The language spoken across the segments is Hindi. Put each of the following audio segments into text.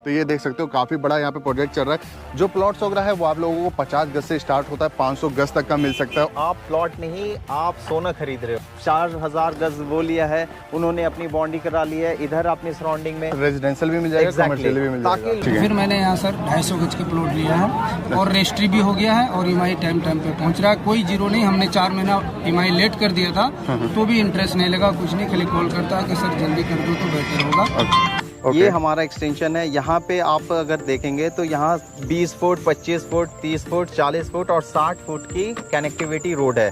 तो ये देख सकते हो काफी बड़ा यहाँ पे प्रोजेक्ट चल रहा है। जो प्लॉट्स वगैरह है वो आप लोगों को 50 गज से स्टार्ट होता है, 500 गज तक का मिल सकता है। आप प्लॉट नहीं, आप सोना खरीद रहे हो। 4000 गज वो लिया है उन्होंने, अपनी बॉन्डी करा ली है। इधर अपनी सराउंडिंग में रेजिडेंशियल भी मिल जाएगा, कमर्शियल भी मिल जाएगा। ताकि फिर मैंने यहाँ सर 250 गज के प्लॉट लिया है और रजिस्ट्री भी हो गया है और ईएमआई टाइम पे पहुँच रहा है। कोई जीरो नहीं, हमने 4 महीना ईएमआई लेट कर दिया था तो भी इंटरेस्ट नहीं लगा, कुछ नहीं। खाली कॉल करता है कि सर जल्दी कर दो तो बेटर होगा। ये हमारा एक्सटेंशन है। यहाँ पे आप अगर देखेंगे तो यहाँ 20 फुट, 25 फुट, 30 फुट, 40 फुट और 60 फुट की कनेक्टिविटी रोड है।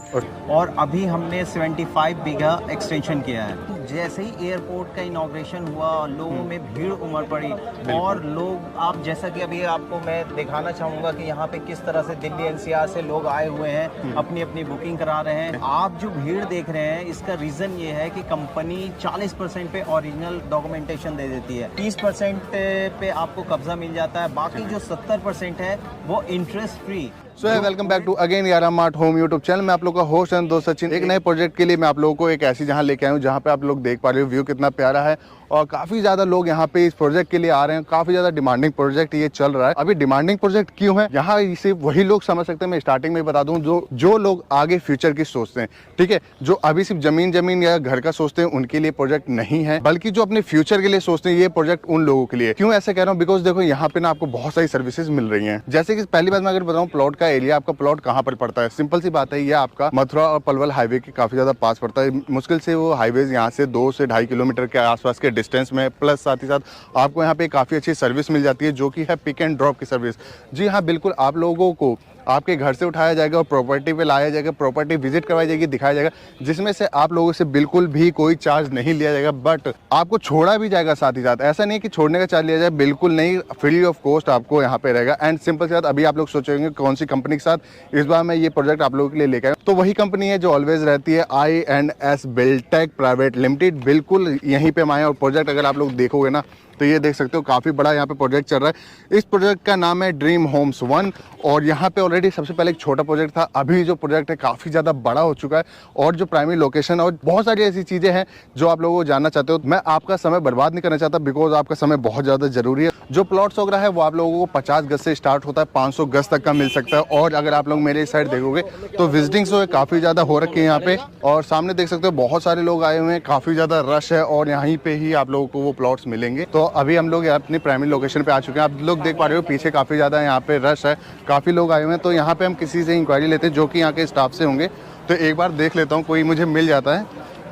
और अभी हमने 75 बीघा एक्सटेंशन किया है। जैसे ही एयरपोर्ट का इनॉग्रेशन हुआ लोगों में भीड़ उमड़ पड़ी और लोग, आप जैसा कि अभी आपको मैं दिखाना चाहूँगा कि यहाँ पे किस तरह से दिल्ली एनसीआर से लोग आए हुए हैं, अपनी अपनी बुकिंग करा रहे हैं। आप जो भीड़ देख रहे हैं इसका रीज़न ये है कि कंपनी 40% पे ओरिजिनल डॉक्यूमेंटेशन दे देती है, 30% पे आपको कब्जा मिल जाता है, बाकी जो 70% है वो interest free. So welcome back to again Yara Mart home YouTube channel में आप लोग का होस्ट एंड दोस्त सचिन। एक नए प्रोजेक्ट के लिए मैं आप लोगों को एक ऐसी जहां लेके आया हूं जहां पे आप लोग देख पा रहे हो व्यू कितना प्यारा है और काफी ज्यादा लोग यहाँ पे इस प्रोजेक्ट के लिए आ रहे हैं। काफी ज्यादा डिमांडिंग प्रोजेक्ट ये चल रहा है। अभी डिमांडिंग प्रोजेक्ट क्यों है यहाँ सिर्फ वही लोग समझ सकते हैं। मैं स्टार्टिंग में बता दूं, जो लोग आगे फ्यूचर की सोचते हैं, ठीक है, जो अभी सिर्फ जमीन या घर का सोचते हैं उनके लिए प्रोजेक्ट नहीं है, बल्कि जो अपने फ्यूचर के लिए सोचते हैं ये प्रोजेक्ट उन लोगों के लिए। क्यों ऐसे कह रहा हूँ? बिकॉज देखो यहाँ पे ना आपको बहुत सारी सर्विसेज मिल रही है। जैसे कि पहली बात मैं अगर बताऊँ प्लॉट का एरिया, आपका प्लॉट कहाँ पर पड़ता है, सिंपल सी बात है, ये आपका मथुरा और पलवल हाईवे के काफी ज्यादा पास पड़ता है। मुश्किल से वो हाईवेज यहाँ से 2 से 2.5 किलोमीटर के आसपास के डिस्टेंस में, प्लस साथ ही साथ आपको यहाँ पे काफी अच्छी सर्विस मिल जाती है जो कि है पिक एंड ड्रॉप की सर्विस। जी हाँ, बिल्कुल आप लोगों को आपके घर से उठाया जाएगा और प्रॉपर्टी पे लाया जाएगा, प्रॉपर्टी विजिट करवाई जाएगी, दिखाया जाएगा, जिसमें से आप लोगों से बिल्कुल भी कोई चार्ज नहीं लिया जाएगा, बट आपको छोड़ा भी जाएगा साथ ही साथ। ऐसा नहीं कि छोड़ने का चार्ज लिया जाए, बिल्कुल नहीं, फ्री ऑफ कॉस्ट आपको यहाँ पे रहेगा। एंड सिंपल सी बात, अभी आप लोग सोचेंगे कौन सी कंपनी के साथ इस बार मैं ये प्रोजेक्ट आप लोगों के लिए लेकर आया, तो वही कंपनी है जो ऑलवेज रहती है, I&S बिल्डटेक प्राइवेट लिमिटेड। बिल्कुल यहीं पे आए और प्रोजेक्ट अगर आप लोग देखोगे ना तो ये देख सकते हो काफी बड़ा यहाँ पे प्रोजेक्ट चल रहा है। इस प्रोजेक्ट का नाम है ड्रीम होम्स 1 और यहाँ पे ऑलरेडी सबसे पहले एक छोटा प्रोजेक्ट था, अभी जो प्रोजेक्ट है काफी ज्यादा बड़ा हो चुका है और जो प्राइमरी लोकेशन और बहुत सारी ऐसी चीजें हैं जो आप लोगों को जानना चाहते हो। मैं आपका समय बर्बाद नहीं करना चाहता बिकॉज आपका समय बहुत ज्यादा जरूरी है। जो प्लॉट्स वगैरह है वो आप लोगों को 50 गज से स्टार्ट होता है, 500 गज तक का मिल सकता है। और अगर आप लोग मेरे इस साइड देखोगे तो विजिटिंग्स जो है काफी ज्यादा हो रखी है यहाँ पे, और सामने देख सकते हो बहुत सारे लोग आए हुए हैं, काफी ज्यादा रश है और यहीं पे ही आप लोगों को वो प्लॉट्स मिलेंगे। तो अभी हम लोग अपनी प्राइमरी लोकेशन पे आ चुके हैं। आप लोग देख पा रहे हो पीछे काफी ज्यादा यहाँ पे रश है, काफी लोग आए हुए हैं। तो यहाँ पे हम किसी से इंक्वायरी लेते हैं जो कि यहाँ के स्टाफ से होंगे, तो एक बार देख लेता हूँ कोई मुझे मिल जाता है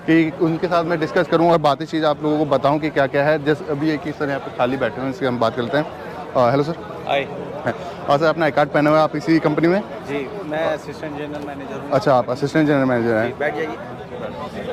कि उनके साथ मैं डिस्कस करूँ और बाकी चीज़ आप लोगों को बताऊँ कि क्या क्या है। जैसे अभी एक ही सर यहाँ पे खाली बैठे हुए हैं, इसकी हम बात करते हैं। Hello sir. हाय। और सर अपना आई कार्ड पहना हुआ है आप इसी कंपनी में? जी, मैं असिस्टेंट जनरल मैनेजर हूँ। अच्छा, आप असिस्टेंट जनरल मैनेजर हैं। बैठ जाइए।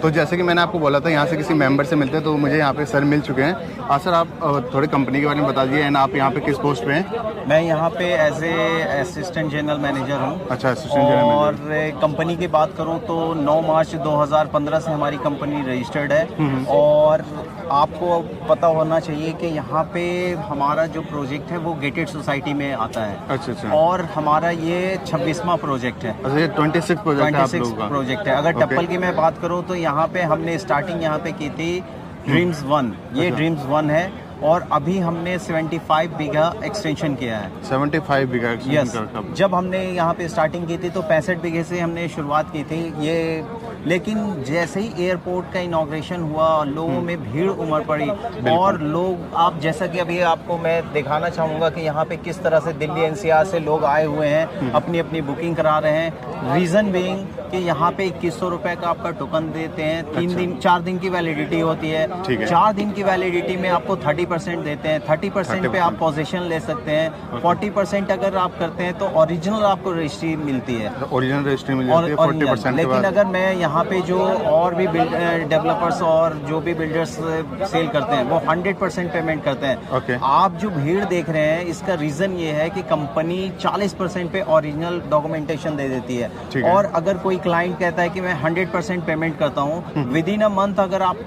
तो जैसे कि मैंने आपको बोला था यहाँ से किसी मेंबर से मिलते हैं, तो मुझे यहाँ पे सर मिल चुके हैं। सर आप थोड़ी कंपनी के बारे में बता दीजिए एंड आप यहाँ पे किस पोस्ट पे हैं? मैं यहाँ पे as a assistant general manager हूँ। अच्छा, असिस्टेंट जनरल मैनेजर। और कंपनी की बात करूँ तो 9 मार्च 2015 से हमारी कंपनी रजिस्टर्ड है और आपको पता होना चाहिए कि यहाँ पे हमारा जो प्रोजेक्ट है वो गेटेड सोसाइटी में आता है। अच्छा। और हमारा ये 26वां प्रोजेक्ट है। अच्छा, ये 26 प्रोजेक्ट है। अगर टप्पल की मैं बात करूँ तो यहाँ पे हमने स्टार्टिंग यहाँ पे की थी ड्रीम्स 1, ये ड्रीम्स 1 है और अभी हमने 75 बीघा एक्सटेंशन किया है। 75 बीघा एक्सटेंशन कब? जब हमने यहाँ पे स्टार्टिंग की थी तो 65 बीघे से हमने शुरुआत की थी ये, लेकिन जैसे ही एयरपोर्ट का इनॉग्रेशन हुआ लोगों में भीड़ उमड़ पड़ी और लोग, आप जैसा कि अभी आपको मैं दिखाना चाहूँगा कि यहाँ पे किस तरह से दिल्ली एनसीआर से लोग आए हुए हैं, अपनी अपनी बुकिंग करा रहे हैं। रीज़न बीइंग कि यहाँ पे 2100 रुपये का आपका टोकन देते हैं, 4 दिन की वैलिडिटी होती है। 4 दिन की वैलिडिटी में आपको 30% देते हैं, 30% पे आप पोजीशन ले सकते हैं। 40% अगर आप करते हैं तो ओरिजिनल आपको रजिस्ट्री मिलती है, ओरिजिनल रजिस्ट्री मिल जाती है 40%। लेकिन अगर मैं यहाँ पे जो और भी डेवलपर्स और जो भी बिल्डर्स सेल करते हैं वो 100% पेमेंट करते हैं। आप जो भीड़ देख रहे हैं इसका रीजन ये है कि कंपनी 40% पे ओरिजिनल डॉक्यूमेंटेशन दे देती है और अगर कोई क्लाइंट कहता है कि मैं 100% पेमेंट करता हूँ, विद इन अ मंथ अगर आप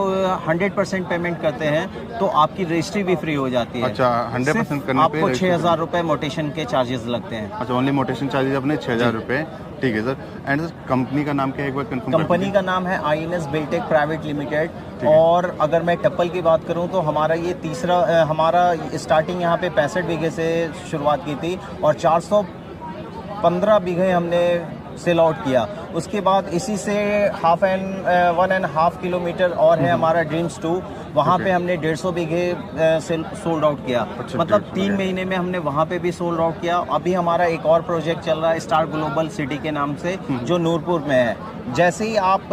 100% पेमेंट करते हैं तो आपकी रजिस्ट्री भी फ्री हो जाती है। अच्छा, 100% करने पे आपको 6000 रुपए मोटेशन के चार्जेस लगते हैं। अच्छा, ओनली मोटेशन चार्जेस अपने 6000 रुपए ठीक है सर। एंड सर कंपनी का नाम क्या है, एक बार कंफर्म कंपनी का नाम है INS बिल्टेक प्राइवेट लिमिटेड। ठीक है। और अगर मैं टप्पल की बात करूं तो हमारा ये तीसरा हमारा स्टार्टिंग यहाँ पे 65 बीघे से शुरुआत की थी और 415 बीघे हमने सेल आउट किया। उसके बाद इसी से 1.5 किलोमीटर और है हमारा ड्रीम्स 2, वहाँ पे हमने 150 बीघे सेल सोल्ड आउट किया। अच्छा, मतलब 150 3 महीने में हमने वहाँ पे भी सोल्ड आउट किया। अभी हमारा एक और प्रोजेक्ट चल रहा है स्टार ग्लोबल सिटी के नाम से, जो नूरपुर में है। जैसे ही आप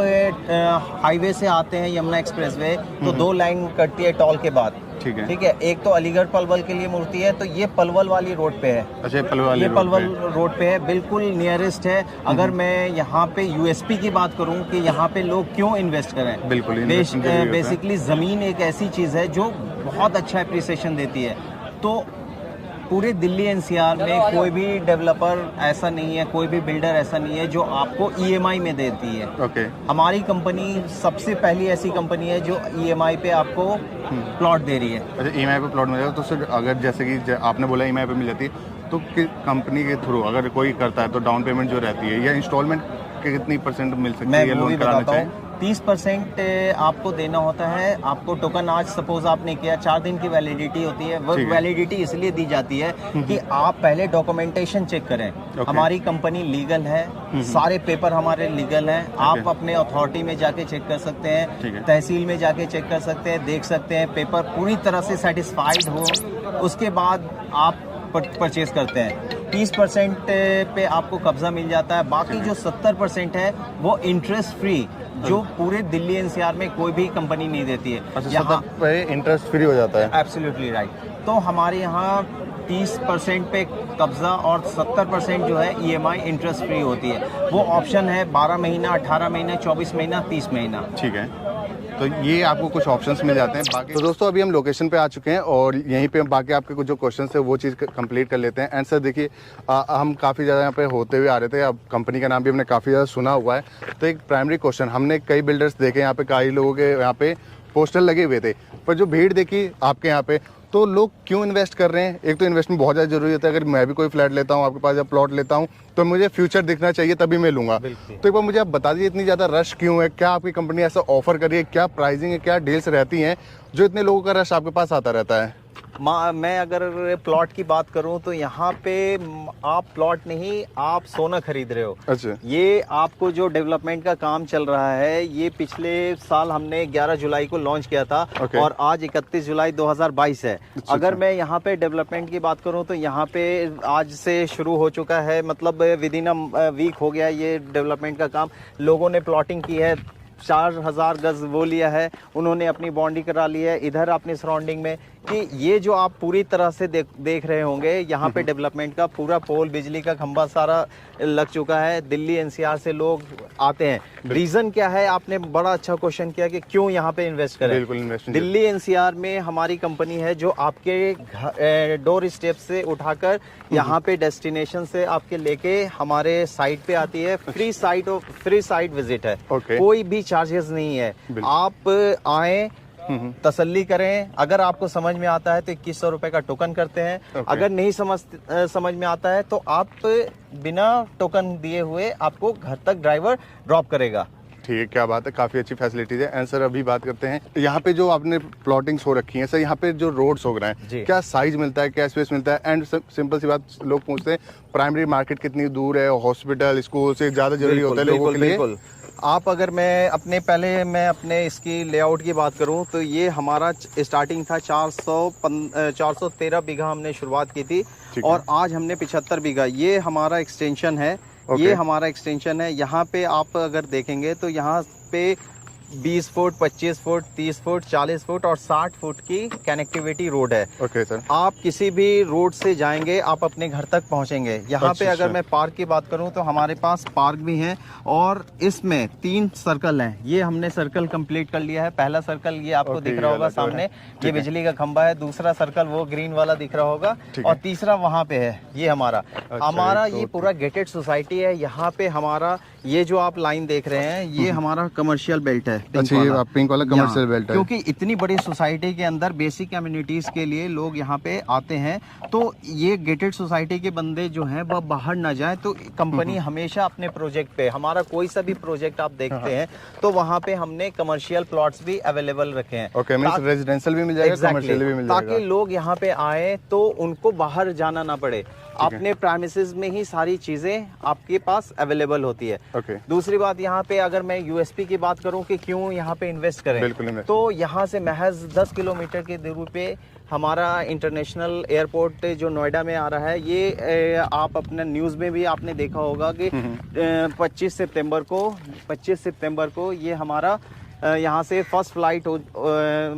हाईवे से आते हैं यमुना एक्सप्रेसवे तो 2 लाइन कटती है टोल के बाद, ठीक है। ठीक है। एक तो अलीगढ़ पलवल के लिए मुड़ती है, तो ये पलवल वाली रोड पे है। अच्छा, पलवल ये पलवल रोड पे है, बिल्कुल नियरेस्ट है। अगर मैं यहाँ पे यूएसपी की बात करूँ कि यहाँ पे लोग क्यों इन्वेस्ट करें, बिल्कुल investment जरूरी होता है। बेसिकली जमीन एक ऐसी चीज है जो बहुत अच्छा एप्रिसिएशन देती है। तो पूरे दिल्ली एनसीआर में कोई भी डेवलपर ऐसा नहीं है, कोई भी बिल्डर ऐसा नहीं है जो आपको EMI में देती है। ओके। हमारी कंपनी सबसे पहली ऐसी कंपनी है जो EMI पे आपको प्लॉट दे रही है। अच्छा, EMI पे प्लॉट मिलेगा तो सर अगर जैसे कि आपने बोला EMI पे मिल जाती है तो कंपनी के थ्रू अगर कोई करता है तो डाउन पेमेंट जो रहती है या इंस्टॉलमेंट के कितनी % मिल सकती है, मैं वो भी लोन कराना बताता चाहिए? हूँ। 30% आपको देना होता है। आपको टोकन आज सपोज आपने किया, 4 दिन की वैलिडिटी होती है। वो ठीक है। वैलिडिटी इसलिए दी जाती है कि आप पहले डॉक्यूमेंटेशन चेक करें। हमारी कंपनी लीगल है, सारे पेपर हमारे लीगल हैं। आप अपने अथॉरिटी में जाके चेक कर सकते ठीक है। हैं, तहसील में जाके चेक कर सकते हैं, देख सकते हैं पेपर पूरी तरह से सेटिस्फाइड हो, उसके बाद आप परचेज करते हैं। 30% पे आपको कब्जा मिल जाता है। बाकी जो 70% है वो इंटरेस्ट फ्री, जो पूरे दिल्ली एनसीआर में कोई भी कंपनी नहीं देती है। अच्छा, यहाँ 70 पे इंटरेस्ट फ्री हो जाता है। Absolutely right. तो हमारे यहाँ 30% पे कब्जा और 70% जो है EMI इंटरेस्ट फ्री होती है। वो ऑप्शन है 12 महीना, 18 महीना, 24 महीना, 30 महीना। ठीक है, तो ये आपको कुछ ऑप्शंस मिल जाते हैं। बाकी तो दोस्तों अभी हम लोकेशन पे आ चुके हैं और यहीं पे बाकी आपके कुछ जो क्वेश्चन है वो चीज़ कंप्लीट कर लेते हैं। एंड सर देखिए, हम काफ़ी ज़्यादा यहाँ पे होते हुए आ रहे थे, अब कंपनी का नाम भी हमने काफ़ी ज़्यादा सुना हुआ है। तो एक प्राइमरी क्वेश्चन, हमने कई बिल्डर्स देखे यहाँ पे, कई लोगों के यहाँ पे पोस्टर लगे हुए थे, पर जो भीड़ देखी आपके यहाँ पे, तो लोग क्यों इन्वेस्ट कर रहे हैं? एक तो इन्वेस्टमेंट बहुत ज़्यादा जरूरी होता है। अगर मैं भी कोई फ्लैट लेता हूँ आपके पास या प्लॉट लेता हूँ तो मुझे फ्यूचर दिखना चाहिए तभी मैं लूंगा। तो एक बार मुझे आप बता दीजिए इतनी ज़्यादा रश क्यों है? क्या आपकी कंपनी ऐसा ऑफर कर रही है? क्या प्राइसिंग है? क्या डील्स रहती हैं जो इतने लोगों का रश आपके पास आता रहता है? मैं अगर प्लॉट की बात करूं तो यहाँ पे आप प्लॉट नहीं, आप सोना खरीद रहे हो। अच्छा। ये आपको जो डेवलपमेंट का काम चल रहा है, ये पिछले साल हमने 11 जुलाई को लॉन्च किया था। Okay. और आज 31 जुलाई 2022 है। अगर मैं यहाँ पे डेवलपमेंट की बात करूं तो यहाँ पे आज से शुरू हो चुका है, मतलब विद इन अ वीक हो गया ये डेवलपमेंट का काम। लोगों ने प्लॉटिंग की है, 4000 गज वो लिया है, उन्होंने अपनी बॉन्डी करा ली है इधर अपनी सराउंडिंग में। कि ये जो आप पूरी तरह से देख रहे होंगे यहाँ पे डेवलपमेंट का पूरा पोल, बिजली का खंभा सारा लग चुका है। दिल्ली एनसीआर से लोग आते हैं। रीजन क्या है? आपने बड़ा अच्छा क्वेश्चन किया कि क्यों यहाँ पे इन्वेस्ट करें। बिल्कुल इन्वेस्ट। दिल्ली एनसीआर में हमारी कंपनी है जो आपके डोर स्टेप से उठाकर यहाँ पे डेस्टिनेशन से आपके लेके हमारे साइट पे आती है। फ्री साइट विजिट है। Okay. कोई भी चार्जेस नहीं है। आप आए, तसल्ली करें। अगर आपको समझ में आता है तो 2100 रुपए का टोकन करते हैं। Okay. अगर नहीं समझ में आता है तो आप बिना टोकन दिए हुए आपको घर तक ड्राइवर ड्रॉप करेगा। ठीक है, क्या बात है, काफ़ी अच्छी फैसिलिटीज है। एंड सर अभी बात करते हैं यहाँ पे जो आपने प्लॉटिंग्स हो रखी हैं, सर यहाँ पे जो रोड्स हो रहे हैं, क्या साइज मिलता है, क्या स्पेस मिलता है? एंड सिंपल सी बात लोग पूछते हैं, प्राइमरी मार्केट कितनी दूर है, हॉस्पिटल स्कूल से ज़्यादा जरूरी होता है लोगों के लिए? बिल्कुल। आप अगर मैं अपने इसकी लेआउट की बात करूं तो ये हमारा स्टार्टिंग था 413 बीघा हमने शुरुआत की थी और आज हमने 75 बीघा। ये हमारा एक्सटेंशन है। ये हमारा एक्सटेंशन है। यहाँ पे आप अगर देखेंगे तो यहाँ पे 20 फुट, 25 फुट, 30 फुट, 40 फुट और 60 फुट की कनेक्टिविटी रोड है। Okay sir. आप किसी भी रोड से जाएंगे आप अपने घर तक पहुंचेंगे। यहाँ पे अगर मैं पार्क की बात करूं तो हमारे पास पार्क भी है और इसमें 3 सर्कल हैं। ये हमने सर्कल कंप्लीट कर लिया है। पहला सर्कल ये आपको दिख रहा होगा सामने, ये बिजली का खंबा है। दूसरा सर्कल वो ग्रीन वाला दिख रहा होगा और तीसरा वहाँ पे है। ये हमारा ये पूरा गेटेड सोसाइटी है। यहाँ पे हमारा ये जो आप लाइन देख रहे हैं ये हमारा कमर्शियल बेल्ट है। है। अच्छा, ये पिंक वाला कमर्शियल बेल्ट है। क्योंकि इतनी बड़ी सोसाइटी के अंदर बेसिक कम्युनिटीज के लिए लोग यहाँ पे आते हैं, तो ये गेटेड सोसाइटी के बंदे जो हैं वह बाहर ना जाए, तो कंपनी हमेशा अपने प्रोजेक्ट पे, हमारा कोई सा भी प्रोजेक्ट आप देखते हैं तो वहाँ पे हमने कमर्शियल प्लॉट्स भी अवेलेबल रखे हैं। ओके, मींस रेजिडेंशियल भी मिल जाएगा, कमर्शियल भी मिल जाएगा, ताकि लोग यहाँ पे आए तो उनको बाहर जाना ना पड़े, अपने प्रेमिसेस में ही सारी चीजें आपके पास अवेलेबल होती है। ओके। दूसरी बात, यहाँ पे अगर मैं यूएसपी की बात करूँ कि क्यों यहाँ पे इन्वेस्ट करें, बिल्कुल, तो यहाँ से महज 10 किलोमीटर की दूरी पे हमारा इंटरनेशनल एयरपोर्ट जो नोएडा में आ रहा है, ये आप अपने न्यूज़ में भी आपने देखा होगा कि 25 सितंबर को ये हमारा यहाँ से फर्स्ट फ्लाइट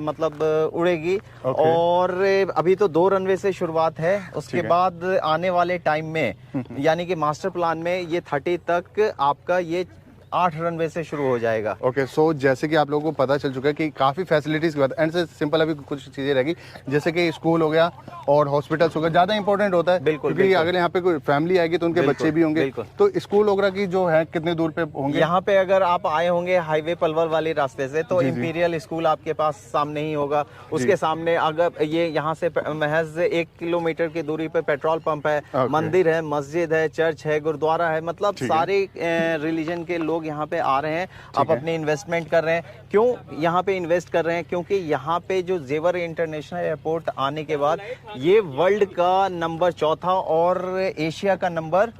मतलब उड़ेगी। और अभी तो 2 रनवे से शुरुआत है, उसके बाद आने वाले टाइम में यानी कि मास्टर प्लान में ये 30 तक आपका ये 8 रनवे से शुरू हो जाएगा। ओके, सो जैसे कि आप लोगों को पता चल चुका है कि काफ़ी फैसिलिटीज़ की बात, एंड से सिंपल अभी कुछ चीज़ें रहेगी, जैसे कि स्कूल हो गया और हॉस्पिटल्स हो गया, ज़्यादा इंपॉर्टेंट होता है। बिल्कुल, क्योंकि अगर यहाँ पे कोई फैमिली आएगी तो उनके बच्चे भी होंगे, तो स्कूल वगैरह की जो है कितने दूर पे होंगे? यहाँ पे अगर आप आए होंगे हाईवे पलवल वाले रास्ते से, तो इंपीरियल स्कूल आपके पास सामने ही होगा। उसके सामने अगर ये यहाँ से महज 1 किलोमीटर की दूरी पे पेट्रोल पंप है, मंदिर है, मस्जिद है, चर्च है, गुरुद्वारा है, मतलब सारे रिलीजन के लोग यहाँ पे आ रहे हैं। आप अपने इन्वेस्टमेंट कर रहे हैं। क्यों यहाँ पे इन्वेस्ट कर रहे हैं? क्योंकि यहाँ पे जो जेवर इंटरनेशनल एयरपोर्ट आने के बाद ये वर्ल्ड का नंबर 4था और एशिया का नंबर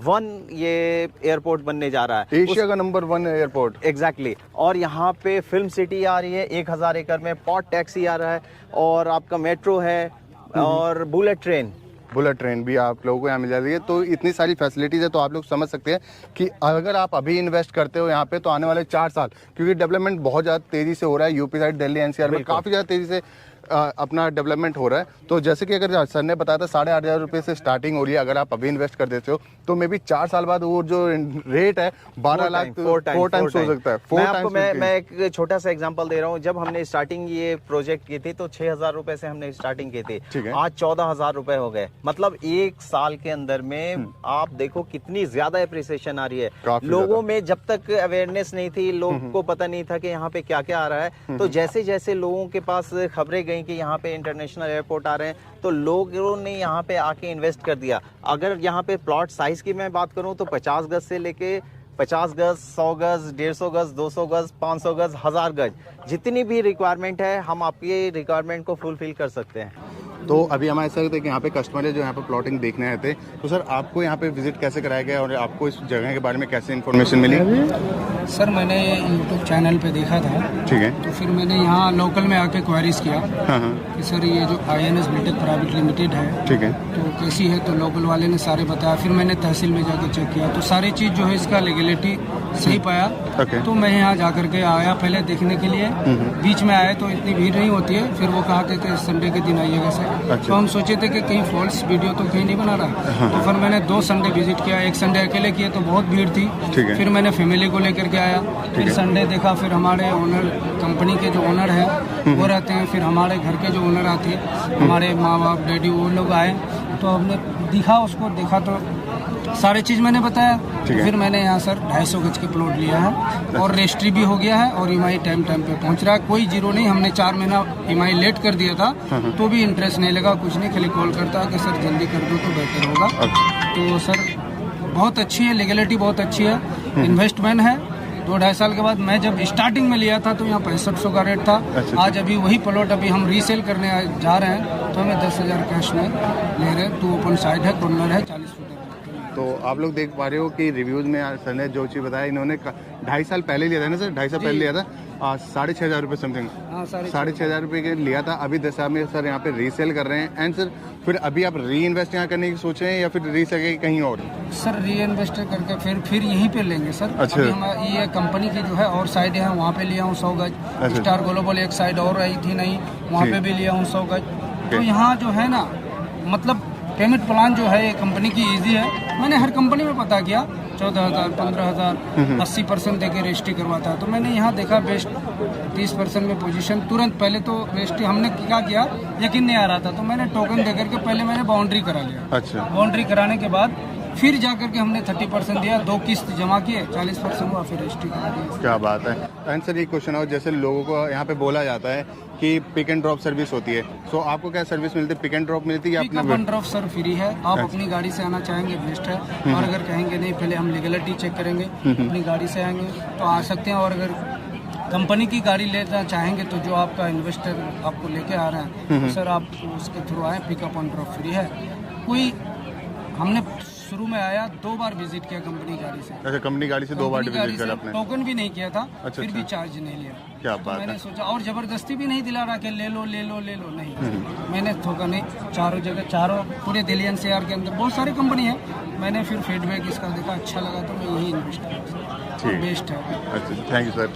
1 ये एयरपोर्ट बनने जा रहा है। एशिया का नंबर 1 एयरपोर्ट, एग्जैक्टली। और यहाँ पे फिल्म सिटी आ रही है, 1000 एकड़ में पॉट टैक्सी आ रहा है, और आपका मेट्रो है, और बुलेट ट्रेन भी आप लोगों को यहाँ मिल जाती है। तो इतनी सारी फैसिलिटीज़ है, तो आप लोग समझ सकते हैं कि अगर आप अभी इन्वेस्ट करते हो यहाँ पे, तो आने वाले 4 साल, क्योंकि डेवलपमेंट बहुत ज़्यादा तेज़ी से हो रहा है यूपी साइड, दिल्ली एनसीआर में काफ़ी ज़्यादा तेज़ी से अपना डेवलपमेंट हो रहा है। तो जैसे कि अगर सर ने बताया था 8,500 रुपये से स्टार्टिंग हो रही है, अगर आप अभी इन्वेस्ट कर देते हो तो मे बी 4 साल बाद वो जो रेट है 12 लाख 4 टाइम्स हो सकता है। मैं एक छोटा सा एग्जांपल दे रहा हूँ। जब हमने स्टार्टिंग ये प्रोजेक्ट की थी तो 6,000 रुपए से हमने स्टार्टिंग की थी, आज 14,000 रुपए हो गए। मतलब 1 साल के अंदर में आप देखो कितनी ज्यादा एप्रिसिएशन आ रही है। लोगों में जब तक अवेयरनेस नहीं थी, लोगों को पता नहीं था कि यहाँ पे क्या क्या आ रहा है, तो जैसे जैसे लोगों के पास खबरें गई कि यहाँ पे इंटरनेशनल एयरपोर्ट आ रहे हैं, तो लोगों ने यहाँ पे आके इन्वेस्ट कर दिया। अगर यहाँ पे प्लॉट साइज की मैं बात करूँ तो 50 गज से लेके 50 गज, 100 गज, 150 गज, 200 गज, 500 गज, 1000 गज, जितनी भी रिक्वायरमेंट है हम आपकी रिक्वायरमेंट को फुलफिल कर सकते हैं। तो अभी हमारे साथ थे कि यहाँ पे कस्टमर है जो यहाँ पे प्लॉटिंग देखने आए थे, तो सर आपको यहाँ पे विजिट कैसे कराया गया और आपको इस जगह के बारे में कैसे इन्फॉर्मेशन मिली? सर मैंने यूट्यूब चैनल पे देखा था, ठीक है, तो फिर मैंने यहाँ लोकल में आके क्वेरीज किया कि सर ये जो INS बिल्टेक प्राइवेट लिमिटेड है, ठीक है, तो कैसी है, तो लोकल वाले ने सारे बताया। फिर मैंने तहसील में जाके चेक किया तो सारी चीज़ जो है इसका लीगलिटी सही पाया। तो मैं यहाँ जा करके आया पहले देखने के लिए, बीच में आए तो इतनी भीड़ नहीं होती है, फिर वो कहा थे संडे के दिन आइएगा सर। तो हम सोचे थे कि कहीं फॉल्स वीडियो तो कहीं नहीं बना रहा। तो फिर मैंने 2 संडे विजिट किया, एक संडे अकेले किए तो बहुत भीड़ थी, फिर मैंने फैमिली को लेकर के आया, फिर संडे देखा, फिर हमारे ओनर कंपनी के जो ओनर है वो रहते हैं, फिर हमारे घर के जो ओनर आते हमारे माँ बाप डैडी वो लोग आए, तो हमने दिखा उसको, देखा तो सारी चीज़ मैंने बताया। फिर मैंने यहाँ सर 250 गज के प्लॉट लिया है और रजिस्ट्री भी हो गया है और EMI टाइम पे पहुँच रहा है, कोई जीरो नहीं। हमने 4 महीना EMI लेट कर दिया था तो भी इंटरेस्ट नहीं लगा, कुछ नहीं, खाली कॉल करता है कि सर जल्दी कर दो तो बेहतर होगा। तो सर बहुत अच्छी है, लीगलिटी बहुत अच्छी है, इन्वेस्टमेंट है। 2-2.5 साल के बाद मैं जब स्टार्टिंग में लिया था तो यहाँ 6500 का रेट था। आज अभी वही प्लॉट अभी हम रीसेल करने जा रहे हैं तो हमें 10,000 कैश में ले रहे हैं। 2 ओपन साइड है, कॉर्नर है, 40 फुट। तो आप लोग देख पा रहे हो कि रिव्यूज में सर ने जो चीज़ बताया, इन्होंने 2.5 साल पहले लिया था ना सर, 2.5 साल पहले लिया था, 6,500 रुपये समथिंग, 6,500 रुपये के लिया था। अभी 10 साल में सर यहाँ पे रीसेल कर रहे हैं। एंड सर फिर अभी आप री इन्वेस्ट यहाँ करने की सोच रहे हैं या फिर रीसेल कहीं और? सर री इन्वेस्ट करके फिर यहीं पे लेंगे सर। अच्छा। अभी ये कंपनी की जो है और साइड है, वहाँ पे लिया हूँ 100 गज। स्टार ग्लोबल एक साइड और रही थी नहीं, वहाँ पे भी लिया हूँ 100 गज। तो यहाँ जो है ना, मतलब पेमेंट प्लान जो है ये कंपनी की इजी है। मैंने हर कंपनी में पता किया, 14,000, 15,000, 80% देके रजिस्ट्री करवाता है। तो मैंने यहाँ देखा बेस्ट 30% में पोजीशन, तुरंत पहले तो रजिस्ट्री हमने क्या किया, यकीन नहीं आ रहा था, तो मैंने टोकन दे करके पहले मैंने बाउंड्री करा लिया। अच्छा। बाउंड्री कराने के बाद फिर जाकर के हमने 30% दिया, 2 किस्त जमा किए, 40% हुआ, फिर रजिस्ट्री करा दिया। क्या बात है। एंड सर, ये क्वेश्चन है, जैसे लोगों को यहाँ पे बोला जाता है कि पिक एंड ड्रॉप सर्विस होती है, सो आपको क्या सर्विस मिलती है? पिक एंड ड्रॉप मिलती है या pickup and drop sir free है। आप अपनी गाड़ी से आना चाहेंगे बेस्ट है, और अगर कहेंगे नहीं पहले हम लीगलिटी चेक करेंगे, अपनी गाड़ी से आएंगे तो आ सकते हैं। और अगर कंपनी की गाड़ी लेना चाहेंगे तो जो आपका इन्वेस्टर आपको लेके आ रहे हैं तो सर आप उसके थ्रू आए, पिकअप एंड ड्रॉप फ्री है। कोई हमने शुरू में आया 2 बार विजिट किया कंपनी गाड़ी से। अच्छा, कंपनी गाड़ी से 2 बार विजिट करा आपने? टोकन भी नहीं किया था। अच्छा, फिर भी चार्ज नहीं लिया। क्या तो बात मैंने है। सोचा, और जबरदस्ती भी नहीं दिला रहा कि ले लो ले लो ले लो, नहीं मैंने थोका नहीं। चारों जगह, चारों पूरे दिल्ली एनसीआर के अंदर बहुत सारी कंपनी है, मैंने फिर फीडबैक इसका देखा, अच्छा लगा तो मैं यही इन्वेस्ट किया, बेस्ट है। अच्छा, thank you sir,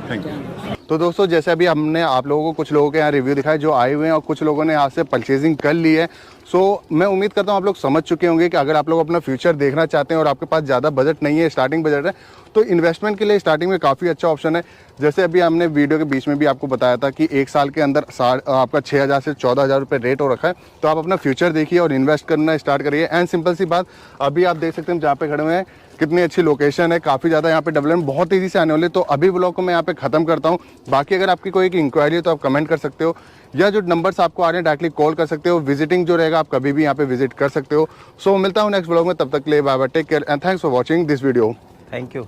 thank you. तो दोस्तों, जैसे अभी हमने आप लोगों को कुछ लोगों के यहाँ रिव्यू दिखाया जो आए हुए हैं, और कुछ लोगों ने यहाँ से परचेजिंग कर ली है। सो मैं उम्मीद करता हूँ आप लोग समझ चुके होंगे कि अगर आप लोग अपना फ्यूचर देखना चाहते हैं और आपके पास ज़्यादा बजट नहीं है, स्टार्टिंग बजट है, तो इन्वेस्टमेंट के लिए स्टार्टिंग में काफ़ी अच्छा ऑप्शन है। जैसे अभी हमने वीडियो के बीच में भी आपको बताया था कि 1 साल के अंदर आपका 6,000 से 14,000 रुपये रेट हो रखा है, तो आप अपना फ्यूचर देखिए और इन्वेस्ट करना स्टार्ट करिए। एंड सिंपल सी बात, अभी आप देख सकते हैं जहाँ पे खड़े हुए हैं, कितनी अच्छी लोकेशन है, काफ़ी ज़्यादा यहाँ पे डेवलपमेंट बहुत तेज़ी से आने वाली है। तो अभी ब्लॉग को मैं यहाँ पे ख़त्म करता हूँ। बाकी अगर आपकी कोई इंक्वायरी है तो आप कमेंट कर सकते हो, या जो नंबर्स आपको आ रहे हैं डायरेक्टली कॉल कर सकते हो। विजिटिंग जो रहेगा आप कभी भी यहाँ पे विजिट कर सकते हो। सो मिलता हूँ नेक्स्ट ब्लॉग में, तब तक के लिए bye bye, take care and thanks for watching this video. Thank you.